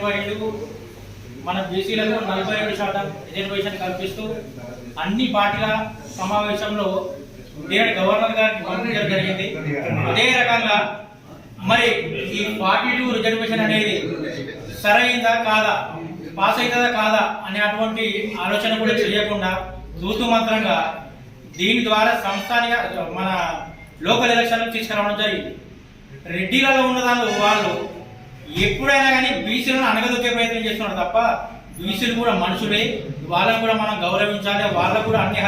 5 మన బీసీలకు 47% రిజర్వేషన్ కల్పిస్తూ అన్ని పార్టీల సమావేశంలో నేడు గవర్నర్ గారికి పంపించడం జరిగింది. అదే రకంగా మరి ఈ 42 రిజర్వేషన్ అనేది సరైందా కాదా, పాస్ అవుతుందా కాదా అనే అటువంటి ఆలోచన కూడా చేయకుండా తూతు మంత్రంగా దీని ద్వారా సంస్థానిక మన లోకల్ ఎలక్షన్లు తీసుకురావడం జరిగింది. రెడ్డిలలో ఉన్న దానిలో వాళ్ళు ఎప్పుడైనా కానీ బీసీలను అణగదొక్కే ప్రయత్నం చేస్తున్నారు తప్ప బీసీలు కూడా మనుషులే, వాళ్ళని కూడా మనం గౌరవించాలి, వాళ్ళకు కూడా అన్ని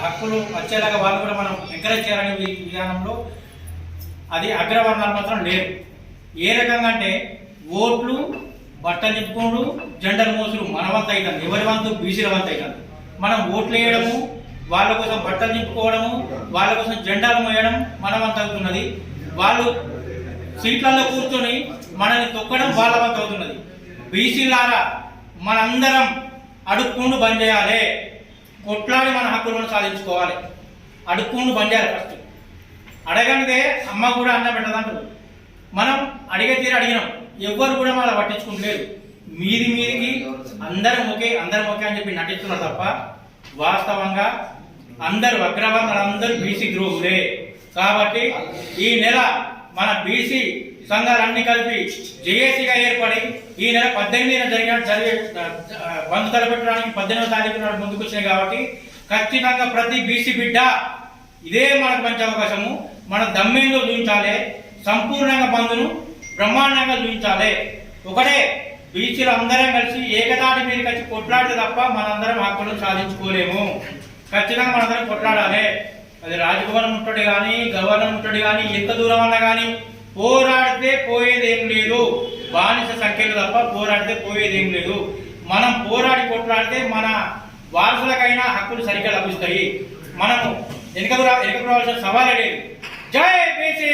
హక్కులు వచ్చేలాగా వాళ్ళు కూడా మనం ఎంకరేజ్ చేయాలనే విధానంలో అది అగ్రవర్ణాలు మాత్రం లేరు. ఏ రకంగా అంటే ఓట్లు, బట్టలు నింపుకోవడం, జెండర్ మోసులు మన వంతు అవుతుంది, ఎవరి వంతు బీసీల వంతు అవుతుంది. మనం ఓట్లు వేయడము, వాళ్ళ కోసం బట్టలు నింపుకోవడము, వాళ్ళ కోసం జెండాలు మోయడం మన వంతు అవుతున్నది. వాళ్ళు సీట్లలో కూర్చొని మనల్ని తొక్కడం వాళ్ళ వంతు అవుతున్నది. బీసీలారా మనందరం అడుక్కుంటూ బంద్ చేయాలి, కొట్లాడి మన హక్కులను సాధించుకోవాలి. అడుక్కుంటూ బంద్ చేయాలి. ఫస్ట్ అడగనిదే అమ్మ కూడా అన్నం పెట్టదంటారు. మనం అడిగే తీరు అడిగినాం, ఎవ్వరు కూడా మన పట్టించుకుంటలేరు. మీదికి అందరం ఒకే అని చెప్పి నటిస్తున్నారు తప్ప వాస్తవంగా అందరూ అగ్రవర్ణాలందరూ బీసీ ద్రోహులే. కాబట్టి ఈ నెల మన బీసీ సంఘాలన్నీ కలిపి జేఏసీగా ఏర్పడి ఈ నెల 18న జరిగే బంద్ తలపెట్టడానికి 18వ తారీఖు నాడు ముందుకు వచ్చినాయి. కాబట్టి ఖచ్చితంగా ప్రతి బీసీ బిడ్డ ఇదే మనకు మంచి అవకాశము, మన దమ్మేందో చూపించాలి, సంపూర్ణంగా బంధును బ్రహ్మాండంగా చూపించాలి. ఒకటే బీసీలు అందరం కలిసి ఏకతాటి మీద కలిసి కొట్లాడితే తప్ప మనందరం హక్కులను సాధించుకోలేము. ఖచ్చితంగా మనందరం కొట్లాడాలి. అది రాజభవనం ఉంటాడు కానీ, గవర్నర్ ఉంటాడు కానీ, ఎంత దూరం అన్నా కానీ పోరాడితే పోయేదేం లేదు. బానిస సంఖ్యలు తప్ప పోరాడితే పోయేదేం లేదు. మనం పోరాడి కొట్లాడితే మన వారసులకైనా హక్కులు సరిగ్గా లభిస్తాయి. మనము వెనుకకు రావాల్సిన సవాలే లేదు. జై బీసీ,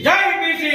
జై బీసీ.